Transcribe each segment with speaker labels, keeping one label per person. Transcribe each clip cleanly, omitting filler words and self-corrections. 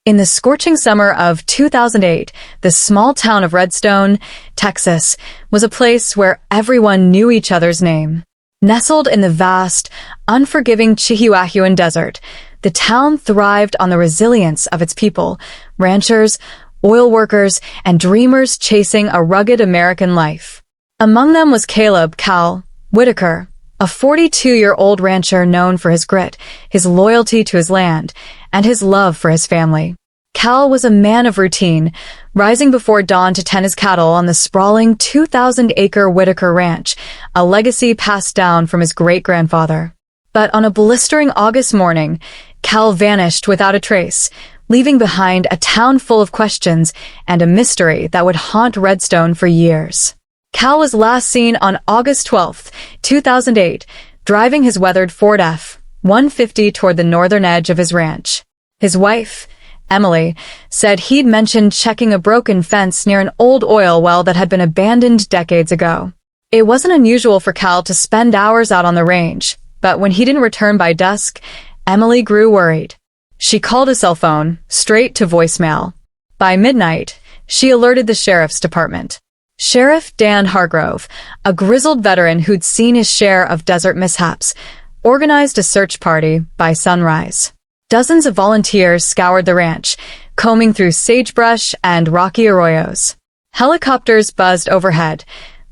Speaker 1: In the scorching summer of 2008, the small town of Redstone, Texas, was a place where everyone knew each other's name. Nestled in the vast, unforgiving Chihuahuan desert, the town thrived on the resilience of its people, ranchers, oil workers, and dreamers chasing a rugged American life. Among them was Caleb "Cal" Whitaker, a 42-year-old rancher known for his grit, his loyalty to his land, and his love for his family. Cal was a man of routine, rising before dawn to tend his cattle on the sprawling 2,000-acre Whitaker Ranch, a legacy passed down from his great-grandfather. But on a blistering August morning, Cal vanished without a trace, leaving behind a town full of questions and a mystery that would haunt Redstone for years. Cal was last seen on August 12, 2008, driving his weathered Ford F-150 toward the northern edge of his ranch. His wife, Emily, said he'd mentioned checking a broken fence near an old oil well that had been abandoned decades ago. It wasn't unusual for Cal to spend hours out on the range, but when he didn't return by dusk, Emily grew worried. She called his cell phone, straight to voicemail. By midnight, she alerted the sheriff's department. Sheriff Dan Hargrove, a grizzled veteran who'd seen his share of desert mishaps, organized a search party by sunrise. Dozens of volunteers scoured the ranch, combing through sagebrush and rocky arroyos. Helicopters buzzed overhead,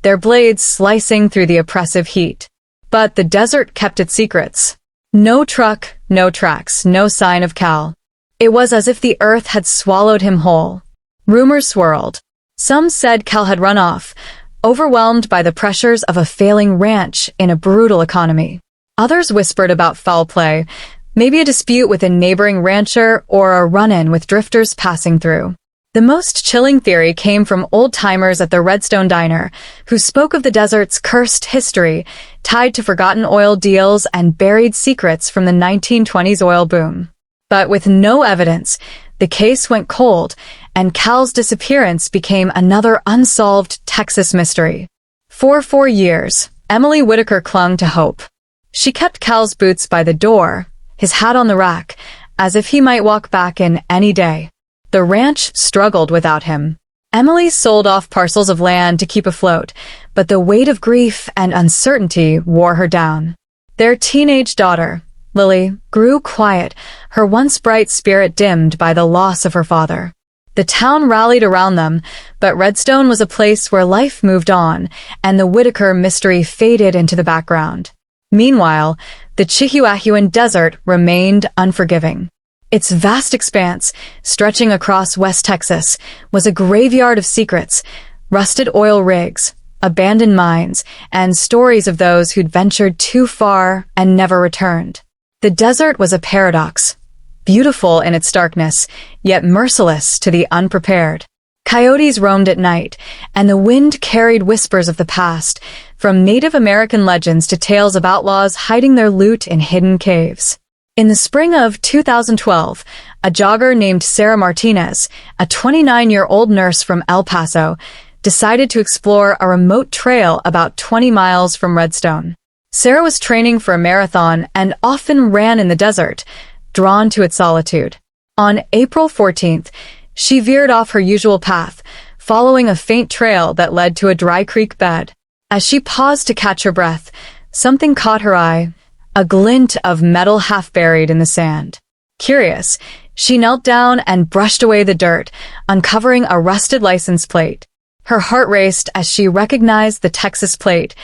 Speaker 1: their blades slicing through the oppressive heat. But the desert kept its secrets. No truck, no tracks, no sign of Cal. It was as if the earth had swallowed him whole. Rumors swirled. Some said Cal had run off, overwhelmed by the pressures of a failing ranch in a brutal economy. Others whispered about foul play, maybe a dispute with a neighboring rancher or a run-in with drifters passing through. The most chilling theory came from old-timers at the Redstone Diner, who spoke of the desert's cursed history, tied to forgotten oil deals and buried secrets from the 1920s oil boom. But with no evidence, the case went cold, and Cal's disappearance became another unsolved Texas mystery. For 4 years, Emily Whitaker clung to hope. She kept Cal's boots by the door, his hat on the rack, as if he might walk back in any day. The ranch struggled without him. Emily sold off parcels of land to keep afloat, but the weight of grief and uncertainty wore her down. Their teenage daughter, Lily, grew quiet, her once bright spirit dimmed by the loss of her father. The town rallied around them, but Redstone was a place where life moved on, and the Whitaker mystery faded into the background. Meanwhile, the Chihuahuan desert remained unforgiving. Its vast expanse, stretching across West Texas, was a graveyard of secrets, rusted oil rigs, abandoned mines, and stories of those who'd ventured too far and never returned. The desert was a paradox, beautiful in its darkness, yet merciless to the unprepared. Coyotes roamed at night, and the wind carried whispers of the past, from Native American legends to tales of outlaws hiding their loot in hidden caves. In the spring of 2012, a jogger named Sarah Martinez, a 29-year-old nurse from El Paso, decided to explore a remote trail about 20 miles from Redstone. Sarah was training for a marathon and often ran in the desert, drawn to its solitude. On April 14th, she veered off her usual path, following a faint trail that led to a dry creek bed. As she paused to catch her breath, something caught her eye, a glint of metal half buried in the sand. Curious, she knelt down and brushed away the dirt, uncovering a rusted license plate. Her heart raced as she recognized the Texas plate,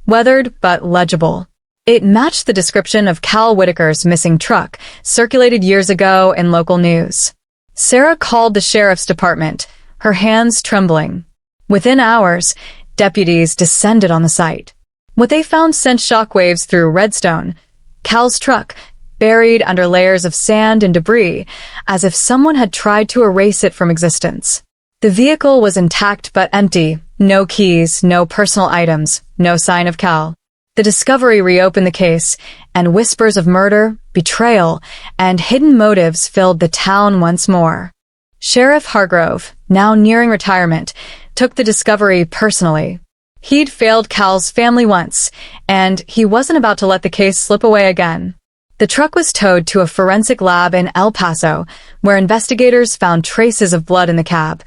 Speaker 1: weathered but legible. It matched the description of Cal Whitaker's missing truck, circulated years ago in local news. Sarah called the sheriff's department, her hands trembling. Within hours, deputies descended on the site. What they found sent shockwaves through Redstone. Cal's truck, buried under layers of sand and debris, as if someone had tried to erase it from existence. The vehicle was intact but empty, no keys, no personal items, no sign of Cal. The discovery reopened the case, and whispers of murder, betrayal, and hidden motives filled the town once more. Sheriff Hargrove, now nearing retirement, took the discovery personally. He'd failed Cal's family once, and he wasn't about to let the case slip away again. The truck was towed to a forensic lab in El Paso, where investigators found traces of blood in the cab,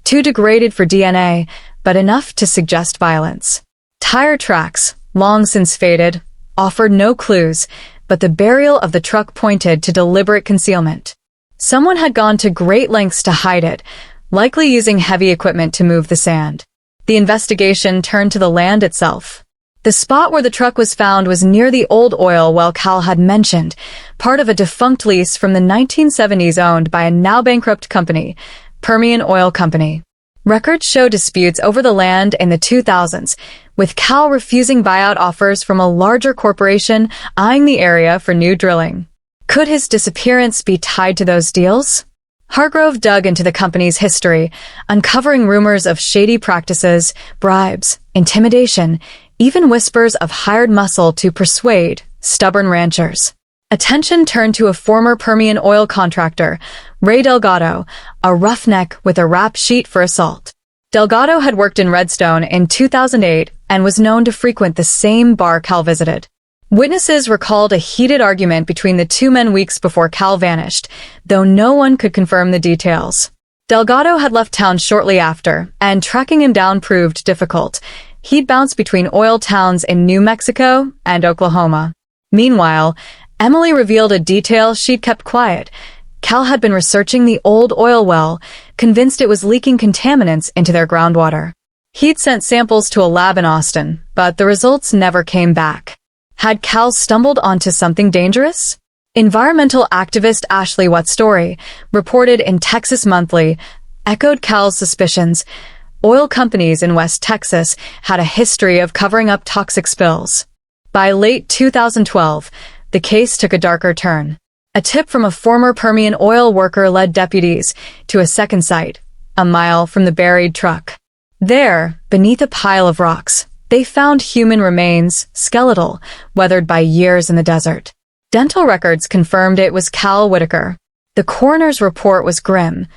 Speaker 1: too degraded for DNA, but enough to suggest violence. Tire tracks, long since faded, offered no clues, but the burial of the truck pointed to deliberate concealment. Someone had gone to great lengths to hide it, likely using heavy equipment to move the sand. The investigation turned to the land itself. The spot where the truck was found was near the old oil well Cal had mentioned, part of a defunct lease from the 1970s owned by a now-bankrupt company, Permian Oil Company. Records show disputes over the land in the 2000s, with Cal refusing buyout offers from a larger corporation eyeing the area for new drilling. Could his disappearance be tied to those deals? Hargrove dug into the company's history, uncovering rumors of shady practices, bribes, intimidation, even whispers of hired muscle to persuade stubborn ranchers. Attention turned to a former Permian oil contractor, Ray Delgado, a roughneck with a rap sheet for assault. Delgado had worked in Redstone in 2008 and was known to frequent the same bar Cal visited. Witnesses recalled a heated argument between the two men weeks before Cal vanished, though no one could confirm the details. Delgado had left town shortly after, and tracking him down proved difficult. He'd bounced between oil towns in New Mexico and Oklahoma. Meanwhile, Emily revealed a detail she'd kept quiet. Cal had been researching the old oil well, convinced it was leaking contaminants into their groundwater. He'd sent samples to a lab in Austin, but the results never came back. Had Cal stumbled onto something dangerous? Environmental activist Ashley Watt's story, reported in Texas Monthly, echoed Cal's suspicions. Oil companies in West Texas had a history of covering up toxic spills. By late 2012, the case took a darker turn. A tip from a former Permian oil worker led deputies to a second site, a mile from the buried truck. There, beneath a pile of rocks, they found human remains, skeletal, weathered by years in the desert. Dental records confirmed it was Cal Whitaker. The coroner's report was grim.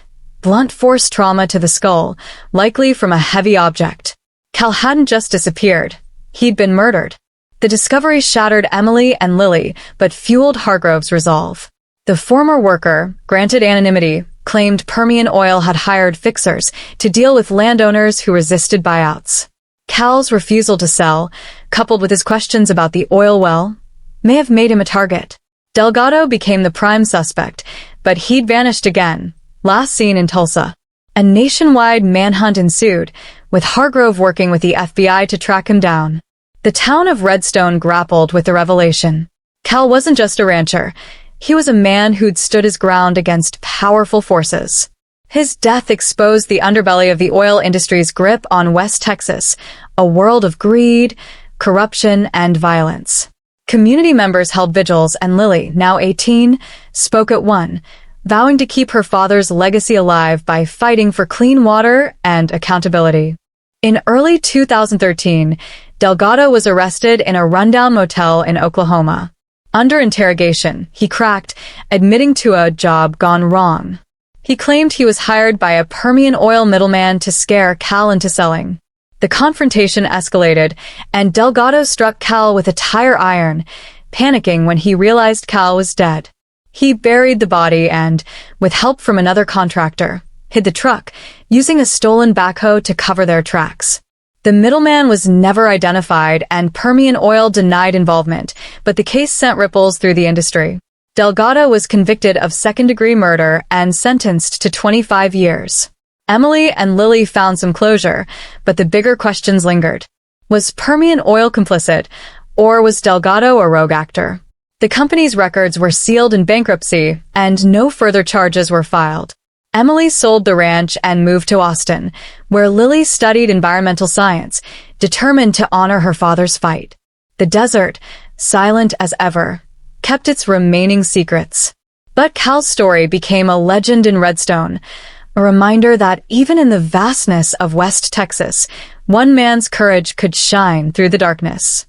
Speaker 1: Blunt force trauma to the skull, likely from a heavy object. Cal hadn't just disappeared. He'd been murdered. The discovery shattered Emily and Lily, but fueled Hargrove's resolve. The former worker, granted anonymity, claimed Permian Oil had hired fixers to deal with landowners who resisted buyouts. Cal's refusal to sell, coupled with his questions about the oil well, may have made him a target. Delgado became the prime suspect, but he'd vanished again, last seen in Tulsa. A nationwide manhunt ensued, with Hargrove working with the FBI to track him down. The town of Redstone grappled with the revelation. Cal wasn't just a rancher. He was a man who'd stood his ground against powerful forces. His death exposed the underbelly of the oil industry's grip on West Texas, a world of greed, corruption, and violence. Community members held vigils, and Lily, now 18, spoke at one, vowing to keep her father's legacy alive by fighting for clean water and accountability. In early 2013, Delgado was arrested in a rundown motel in Oklahoma. Under interrogation, he cracked, admitting to a job gone wrong. He claimed he was hired by a Permian oil middleman to scare Cal into selling. The confrontation escalated, and Delgado struck Cal with a tire iron, panicking when he realized Cal was dead. He buried the body and, with help from another contractor, hid the truck, using a stolen backhoe to cover their tracks. The middleman was never identified, and Permian Oil denied involvement, but the case sent ripples through the industry. Delgado was convicted of second-degree murder and sentenced to 25 years. Emily and Lily found some closure, but the bigger questions lingered. Was Permian Oil complicit, or was Delgado a rogue actor? The company's records were sealed in bankruptcy, and no further charges were filed. Emily sold the ranch and moved to Austin, where Lily studied environmental science, determined to honor her father's fight. The desert, silent as ever, kept its remaining secrets. But Cal's story became a legend in Redstone, a reminder that even in the vastness of West Texas, one man's courage could shine through the darkness.